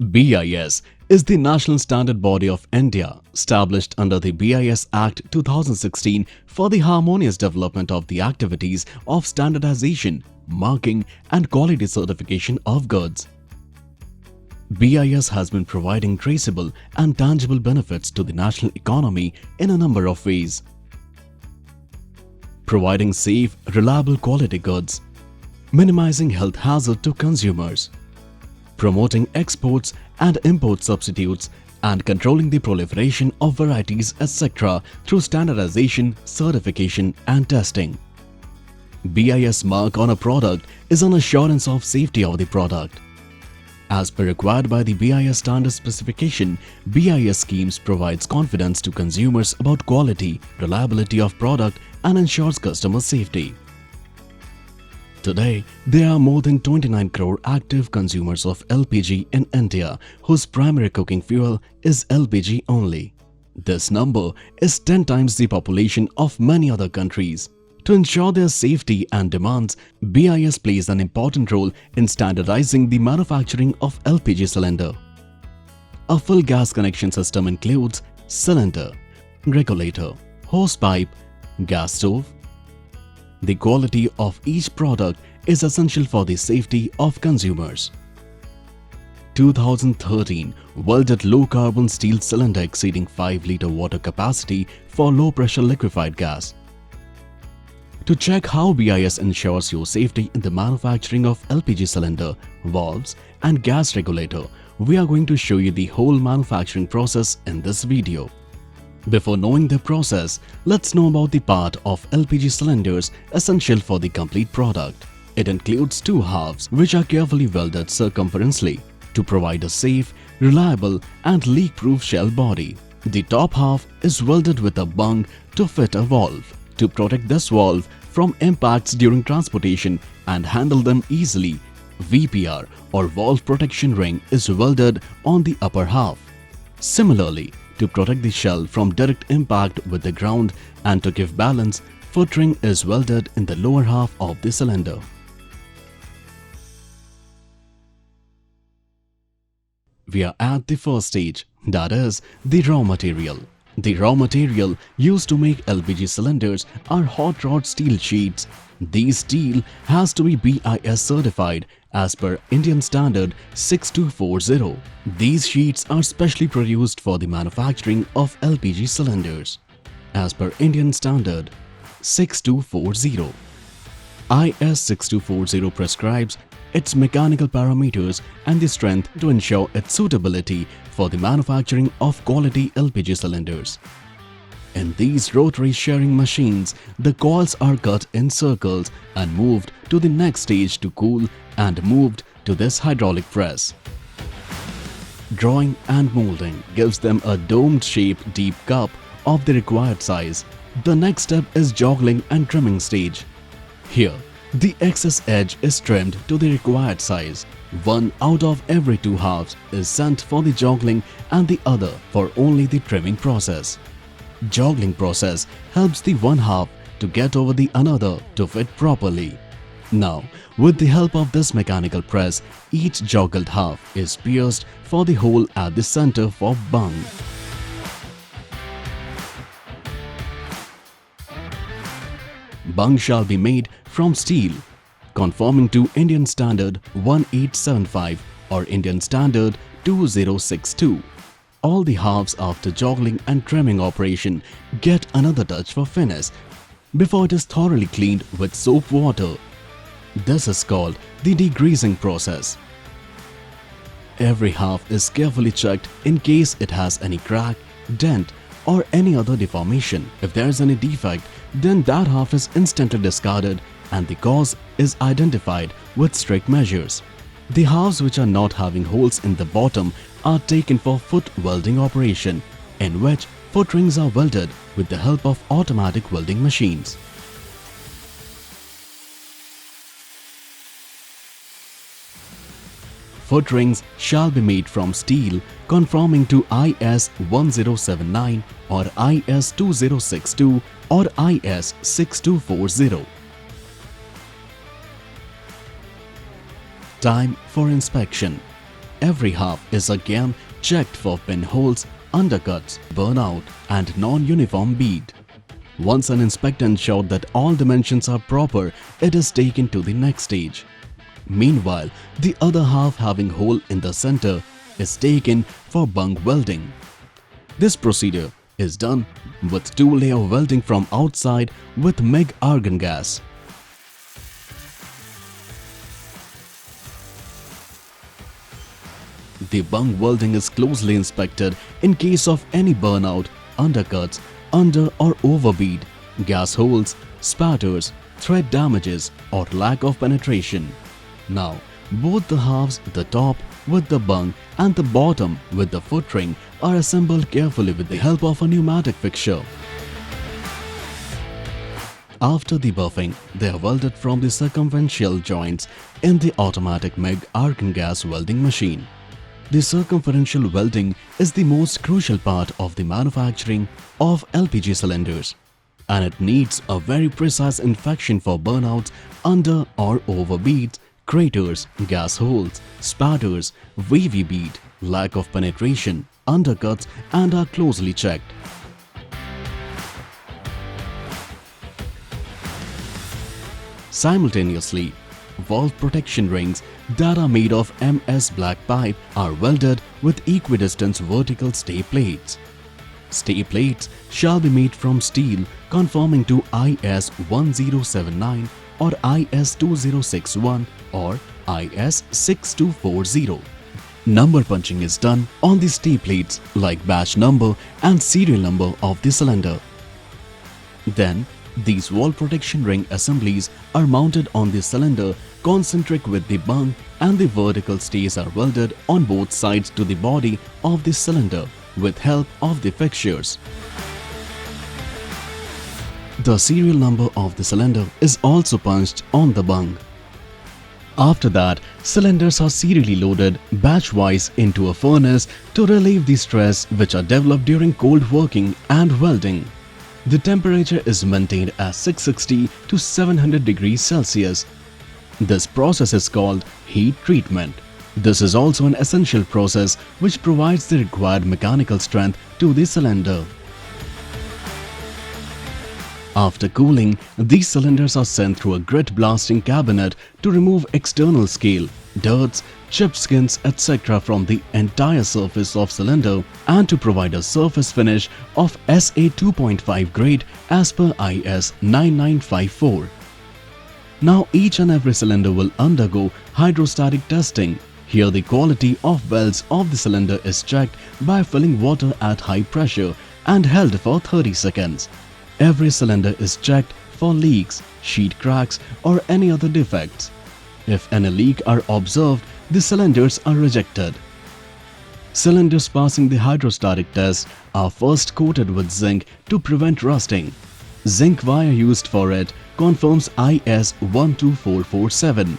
BIS is the national standard body of India, established under the BIS Act 2016 for the harmonious development of the activities of standardization, marking and quality certification of goods. BIS has been providing traceable and tangible benefits to the national economy in a number of ways. Providing safe, reliable quality goods, minimizing health hazard to consumers, promoting exports and import substitutes, and controlling the proliferation of varieties etc. through standardization, certification and testing. BIS mark on a product is an assurance of safety of the product. As per required by the BIS standard specification, BIS schemes provides confidence to consumers about quality, reliability of product and ensures customer safety. Today, there are more than 29 crore active consumers of LPG in India whose primary cooking fuel is LPG only. This number is 10 times the population of many other countries. To ensure their safety and demands, BIS plays an important role in standardizing the manufacturing of LPG cylinder. A full gas connection system includes cylinder, regulator, hose pipe, gas stove. The quality of each product is essential for the safety of consumers. 2013 welded low-carbon steel cylinder exceeding 5-liter water capacity for low-pressure liquefied gas. To check how BIS ensures your safety in the manufacturing of LPG cylinder, valves and gas regulator, we are going to show you the whole manufacturing process in this video. Before knowing the process, let's know about the part of LPG cylinders essential for the complete product. It includes two halves which are carefully welded circumferentially to provide a safe, reliable and leak-proof shell body. The top half is welded with a bung to fit a valve. To protect this valve from impacts during transportation and handle them easily, VPR or valve protection ring is welded on the upper half. Similarly, to protect the shell from direct impact with the ground and to give balance, foot ring is welded in the lower half of the cylinder. We are at the first stage, that is, the raw material. The raw material used to make LPG cylinders are hot rod steel sheets. These steel has to be BIS certified as per Indian Standard 6240. These sheets are specially produced for the manufacturing of LPG cylinders. As per Indian Standard 6240, IS 6240 prescribes its mechanical parameters and the strength to ensure its suitability for the manufacturing of quality LPG cylinders. In these rotary shearing machines, the coils are cut in circles and moved to the next stage to cool and moved to this hydraulic press. Drawing and molding gives them a domed-shaped deep cup of the required size. The next step is joggling and trimming stage. Here, the excess edge is trimmed to the required size. One out of every two halves is sent for the joggling and the other for only the trimming process. Joggling process helps the one half to get over the another to fit properly. Now, with the help of this mechanical press, each joggled half is pierced for the hole at the center for bung. Bung shall be made from steel, conforming to Indian Standard 1875 or Indian Standard 2062. All the halves after joggling and trimming operation get another touch for finish before it is thoroughly cleaned with soap water. This is called the degreasing process. Every half is carefully checked in case it has any crack, dent or any other deformation. If there is any defect, then that half is instantly discarded and the cause is identified with strict measures. The halves which are not having holes in the bottom are taken for foot welding operation, in which foot rings are welded with the help of automatic welding machines. Foot rings shall be made from steel conforming to IS 1079 or IS 2062 or IS 6240. Time for inspection. every half is again checked for pinholes, undercuts, burnout and non-uniform bead. Once an inspector ensured that all dimensions are proper, it is taken to the next stage. Meanwhile, the other half having hole in the center is taken for bung welding. This procedure is done with two-layer welding from outside with MIG argon gas. The bung welding is closely inspected in case of any burnout, undercuts, under or overbead, gas holes, spatters, thread damages or lack of penetration. Now, both the halves, the top with the bung and the bottom with the foot ring, are assembled carefully with the help of a pneumatic fixture. After the buffing, they are welded from the circumferential joints in the automatic MIG argon gas welding machine. The circumferential welding is the most crucial part of the manufacturing of LPG cylinders, and it needs a very precise inspection for burnouts, under or over beads, craters, gas holes, spatters, wavy bead, lack of penetration, undercuts and are closely checked. Simultaneously, valve protection rings that are made of MS black pipe are welded with equidistant vertical stay plates. Stay plates shall be made from steel conforming to IS 1079 or IS 2061 or IS 6240. Number punching is done on the stay plates like batch number and serial number of the cylinder. Then, these wall protection ring assemblies are mounted on the cylinder concentric with the bung, and the vertical stays are welded on both sides to the body of the cylinder with help of the fixtures. The serial number of the cylinder is also punched on the bung. After that, cylinders are serially loaded batch-wise into a furnace to relieve the stress which are developed during cold working and welding. The temperature is maintained at 660 to 700 degrees Celsius. This process is called heat treatment. This is also an essential process which provides the required mechanical strength to the cylinder. After cooling, these cylinders are sent through a grit blasting cabinet to remove external scale, dirts, chipped skins, etc. from the entire surface of cylinder and to provide a surface finish of SA 2.5 grade as per IS 9954. Now each and every cylinder will undergo hydrostatic testing. Here the quality of welds of the cylinder is checked by filling water at high pressure and held for 30 seconds. Every cylinder is checked for leaks, sheet cracks or any other defects. If any leak are observed, the cylinders are rejected. Cylinders passing the hydrostatic test are first coated with zinc to prevent rusting. Zinc wire used for it confirms IS 12447.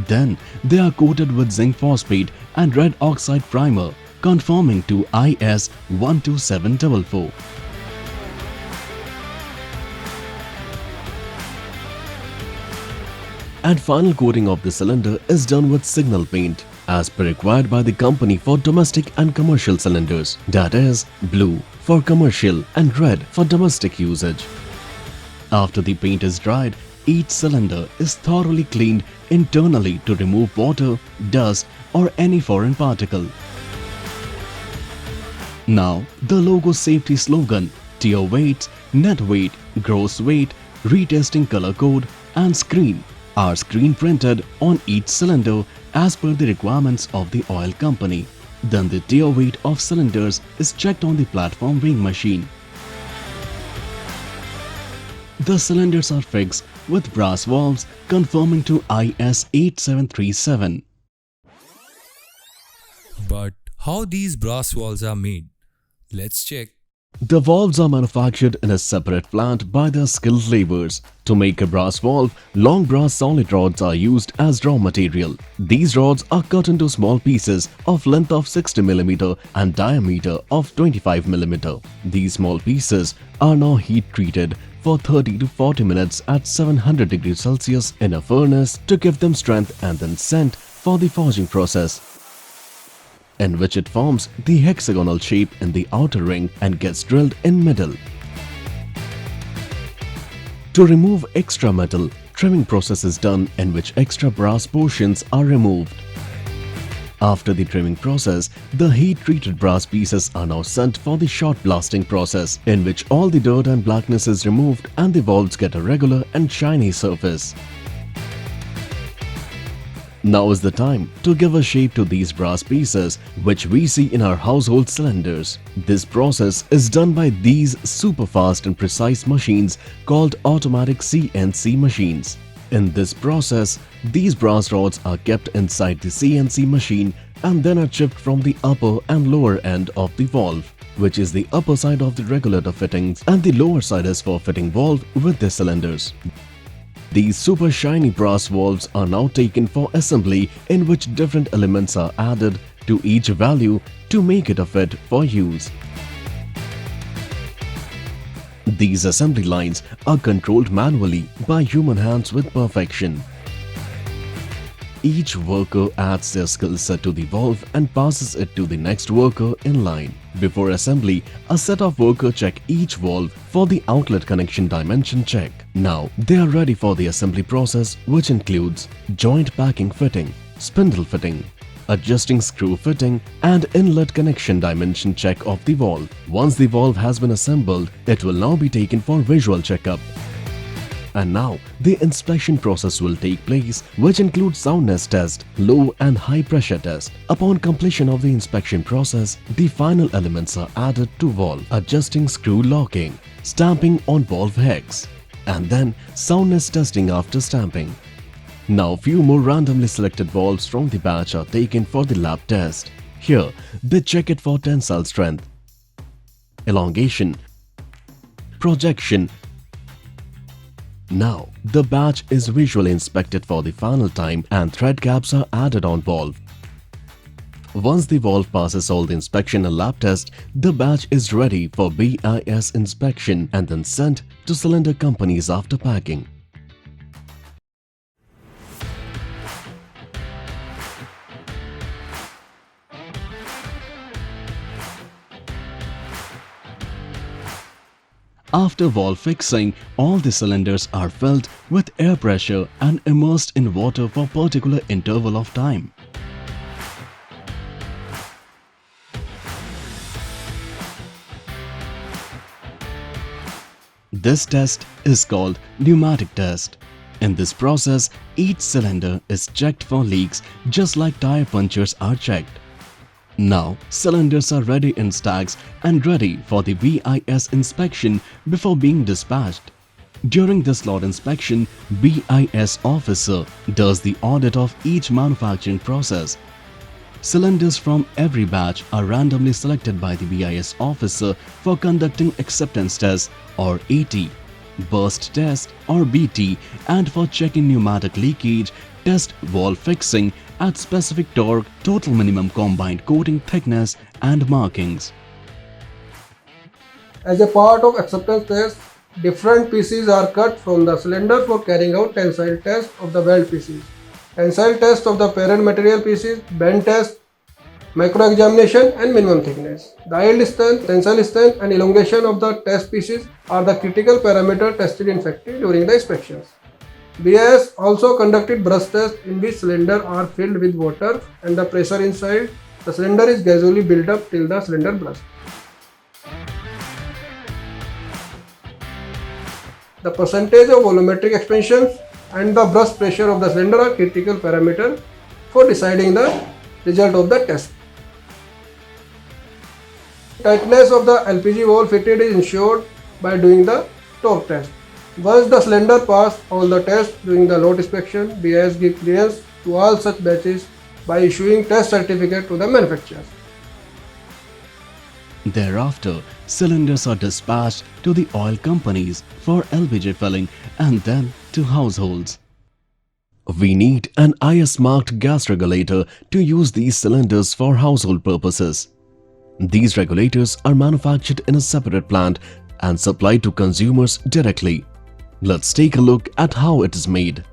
Then they are coated with zinc phosphate and red oxide primer conforming to IS 12744. And final coating of the cylinder is done with signal paint as per required by the company for domestic and commercial cylinders, that is, blue for commercial and red for domestic usage. After the paint is dried, each cylinder is thoroughly cleaned internally to remove water, dust or any foreign particle. Now, the logo safety slogan, tier weights, net weight, gross weight, retesting color code and screen are screen printed on each cylinder as per the requirements of the oil company. Then the tier weight of cylinders is checked on the platform weighing machine. The cylinders are fixed with brass valves conforming to IS 8737. But how these brass valves are made? Let's check. The valves are manufactured in a separate plant by their skilled laborers. To make a brass valve, long brass solid rods are used as raw material. These rods are cut into small pieces of length of 60 mm and diameter of 25 mm. These small pieces are now heat treated for 30 to 40 minutes at 700 degrees Celsius in a furnace to give them strength and then sent for the forging process. in which it forms the hexagonal shape in the outer ring and gets drilled in middle. To remove extra metal, trimming process is done in which extra brass portions are removed. After the trimming process, the heat-treated brass pieces are now sent for the shot blasting process, in which all the dirt and blackness is removed and the valves get a regular and shiny surface. Now is the time to give a shape to these brass pieces which we see in our household cylinders. This process is done by these super fast and precise machines called automatic CNC machines. In this process, these brass rods are kept inside the CNC machine and then are chipped from the upper and lower end of the valve, which is the upper side of the regulator fittings, and the lower side is for fitting valve with the cylinders. These super shiny brass valves are now taken for assembly, in which different elements are added to each valve to make it a fit for use. These assembly lines are controlled manually by human hands with perfection. Each worker adds their skill set to the valve and passes it to the next worker in line. Before assembly, a set of workers check each valve for the outlet connection dimension check. Now, they are ready for the assembly process, which includes joint packing fitting, spindle fitting, adjusting screw fitting and inlet connection dimension check of the valve. Once the valve has been assembled, it will now be taken for visual checkup. And now, the inspection process will take place, which includes soundness test, low and high pressure test. Upon completion of the inspection process, the final elements are added to valve, adjusting screw locking, stamping on valve hex, and then soundness testing after stamping. Now, few more randomly selected valves from the batch are taken for the lab test. Here, they check it for tensile strength, elongation, projection. Now, the batch is visually inspected for the final time and thread caps are added on valve. Once the valve passes all the inspection and lab test, the batch is ready for BIS inspection and then sent to cylinder companies after packing. After valve fixing, all the cylinders are filled with air pressure and immersed in water for a particular interval of time. This test is called pneumatic test. In this process, each cylinder is checked for leaks just like tire punctures are checked. Now, cylinders are ready in stacks and ready for the BIS inspection before being dispatched. During this lot inspection, BIS officer does the audit of each manufacturing process. Cylinders from every batch are randomly selected by the BIS officer for conducting acceptance test or AT, burst test or BT, and for checking pneumatic leakage, test valve fixing at specific torque, total minimum combined coating thickness and markings. As a part of acceptance test, different pieces are cut from the cylinder for carrying out tensile test of the weld pieces, tensile test of the parent material pieces, bend test, micro examination and minimum thickness. The yield strength, tensile strength and elongation of the test pieces are the critical parameter tested in factory during the inspections. BIS also conducted burst test in which cylinders are filled with water and the pressure inside the cylinder is gradually built up till the cylinder bursts. The percentage of volumetric expansions and the burst pressure of the cylinder are critical parameters for deciding the result of the test. Tightness of the LPG valve fitted is ensured by doing the torque test. Once the cylinder passed all the tests during the load inspection, BIS gives clearance to all such batches by issuing test certificate to the manufacturer. Thereafter, cylinders are dispatched to the oil companies for LPG filling and then to households. We need an IS-marked gas regulator to use these cylinders for household purposes. These regulators are manufactured in a separate plant and supplied to consumers directly. Let's take a look at how it is made.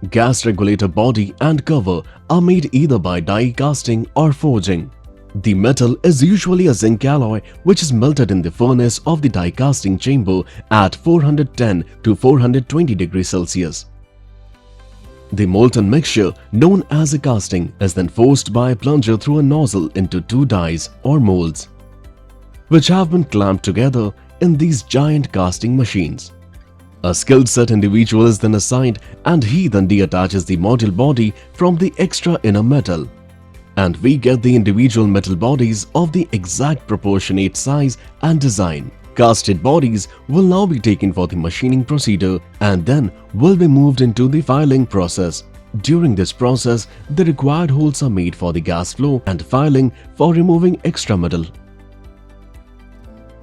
Gas regulator body and cover are made either by die casting or forging. The metal is usually a zinc alloy which is melted in the furnace of the die casting chamber at 410 to 420 degrees Celsius. The molten mixture, known as a casting, is then forced by a plunger through a nozzle into two dies or molds, which have been clamped together in these giant casting machines. A skilled set individual is then assigned and he then deattaches the module body from the extra inner metal. And we get the individual metal bodies of the exact proportionate size and design. Casted bodies will now be taken for the machining procedure and then will be moved into the filing process. During this process, the required holes are made for the gas flow and filing for removing extra metal.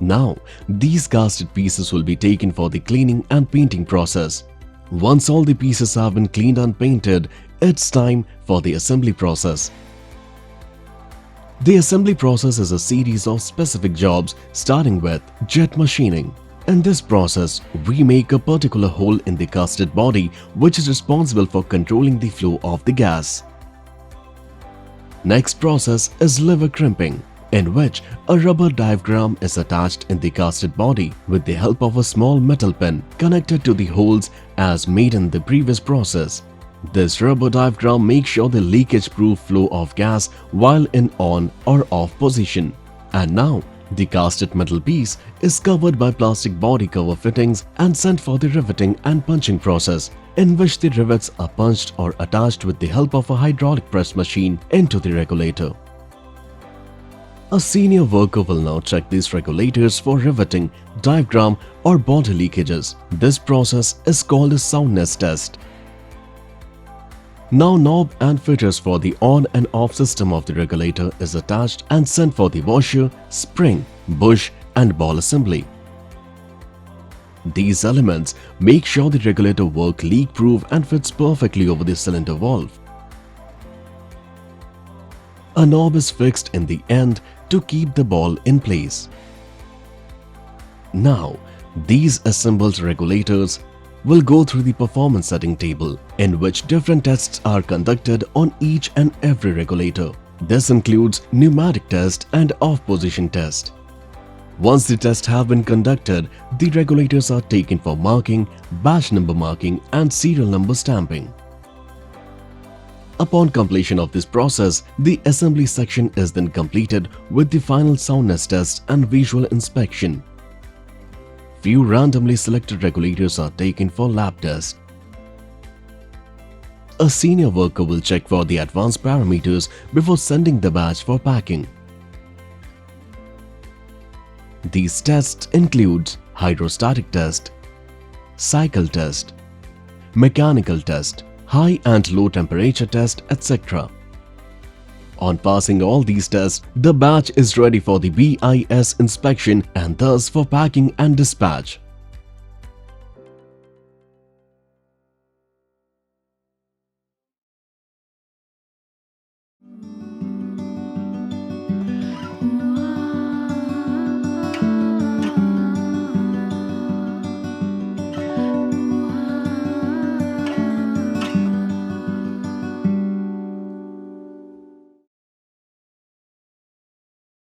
Now, these casted pieces will be taken for the cleaning and painting process. Once all the pieces have been cleaned and painted, it's time for the assembly process. The assembly process is a series of specific jobs starting with jet machining. In this process, we make a particular hole in the casted body which is responsible for controlling the flow of the gas. Next process is lever crimping, in which a rubber diaphragm is attached in the casted body with the help of a small metal pin connected to the holes as made in the previous process. This rubber diaphragm makes sure the leakage-proof flow of gas while in on or off position. And now, the casted metal piece is covered by plastic body cover fittings and sent for the riveting and punching process, in which the rivets are punched or attached with the help of a hydraulic press machine into the regulator. A senior worker will now check these regulators for riveting, diaphragm or body leakages. This process is called a soundness test. Now knob and fitters for the on and off system of the regulator is attached and sent for the washer, spring, bush and ball assembly. These elements make sure the regulator works leak-proof and fits perfectly over the cylinder valve. A knob is fixed in the end to keep the ball in place. Now, these assembled regulators will go through the performance setting table, in which different tests are conducted on each and every regulator. This includes pneumatic test and off-position test. Once the tests have been conducted, the regulators are taken for marking, batch number marking and serial number stamping. Upon completion of this process, the assembly section is then completed with the final soundness test and visual inspection. Few randomly selected regulators are taken for lab test. A senior worker will check for the advanced parameters before sending the batch for packing. These tests include hydrostatic test, cycle test, mechanical test, high and low temperature test, etc. On passing all these tests, the batch is ready for the BIS inspection and thus for packing and dispatch.